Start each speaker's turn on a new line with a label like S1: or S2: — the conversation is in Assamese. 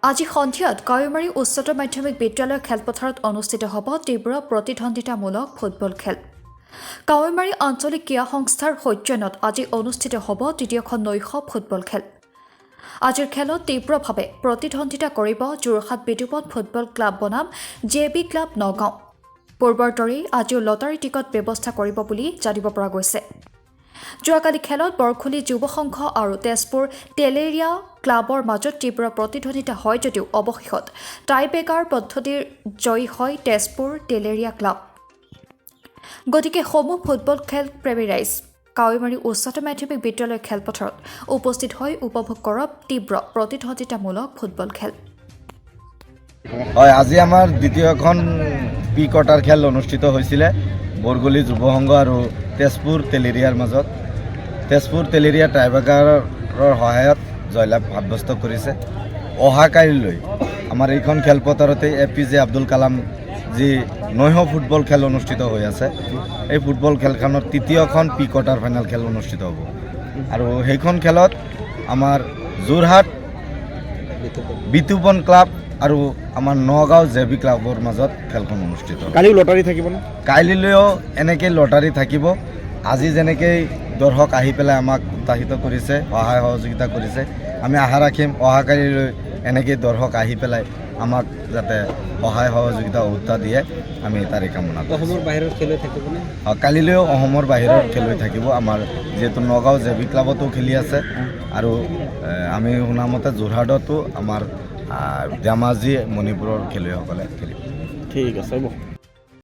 S1: আজি সন্ধিয়াত কাৱৈমাৰী উচ্চতৰ মাধ্যমিক বিদ্যালয় খেলপথাৰত অনুষ্ঠিত হ'ব তীব্ৰ প্ৰতিদ্বন্দ্বিতামূলক ফুটবল খেল। কাৱৈমাৰী আঞ্চলিক ক্ৰীড়া সংস্থাৰ সৌজন্যত আজি অনুষ্ঠিত হ'ব তৃতীয়খন নৈশ ফুটবল খেল। আজিৰ খেলত তীব্ৰভাৱে প্ৰতিদ্বন্দ্বিতা কৰিব যোৰহাট বিদ্যুৎ ফুটবল ক্লাব বনাম JB ক্লাব নগাঁও। পূৰ্বৰ দৰেই আজিও লটাৰী টিকট ব্যৱস্থা কৰিব বুলি জানিব পৰা গৈছে। যোৱাকালি খেলত বৰখুলি যুৱ সংঘ আৰু তেজপুৰ তেলেৰিয়া ক্লাবৰ মাজত তীব্ৰ প্ৰতিদ্বন্দ্বিতা হয় যদিও অৱশেষত টাইব্ৰেকাৰ পদ্ধতিৰ জয়ী হয় তেজপুৰ তেলেৰিয়া ক্লাব। গতিকে সমূহ ফুটবল খেল প্ৰেমী ৰাইজ কাৱৈমাৰী উচ্চতৰ মাধ্যমিক বিদ্যালয় খেলপথাৰত উপস্থিত হৈ উপভোগ কৰক তীব্ৰ প্ৰতিদ্বন্দ্বিতামূলক ফুটবল খেল।
S2: হয়, আজি আমাৰ দ্বিতীয়খন প্ৰি কোৱাৰ্টাৰ খেল অনুষ্ঠিত হৈছিলে বৰগুলি যুৱ সংঘ আৰু তেজপুৰ তেলেৰিয়াৰ মাজত। তেজপুৰ তেলেৰিয়া টাইব্ৰেকাৰৰ সহায়ত জয়লাভ সাব্যস্ত কৰিছে। অহাকালিলৈ আমাৰ এইখন খেলপথাৰতে APJ আব্দুল কালাম যি নৈশ ফুটবল খেল অনুষ্ঠিত হৈ আছে, এই ফুটবল খেলখনত তৃতীয়খন প্ৰি কোৱাৰ্টাৰ ফাইনেল খেল অনুষ্ঠিত হ'ব আৰু সেইখন খেলত আমাৰ যোৰহাট বিতুপন ক্লাব আৰু আমাৰ নগাঁও JB ক্লাবৰ মাজত খেলখন অনুষ্ঠিত হ'ব।
S3: কালিও লটাৰী থাকিব নে?
S2: কাইলৈও এনেকৈ লটাৰী থাকিব। আজি যেনেকৈ দৰ্শক আহি পেলাই আমাক উৎসাহিত কৰিছে, সহায় সহযোগিতা কৰিছে, আমি আশা ৰাখিম অহাকালিলৈ এনেকৈ দৰ্শক আহি পেলাই আমাক যাতে সহায় সহযোগিতা উৎসাহ দিয়ে, আমি তাৰে কামনা কৰোঁ।
S3: অসমৰ বাহিৰৰ খেলুৱৈ থাকিবনে?
S2: কালিলৈও অসমৰ বাহিৰৰ খেলুৱৈ থাকিব। আমাৰ যিহেতু নগাঁও JB ক্লাবতো খেলি আছে আৰু আমি শুনামতে যোৰহাটতো আমাৰ ধেমাজি মণিপুৰৰ খেলুৱৈসকলে খেলিব।
S3: ঠিক আছে হ'ব।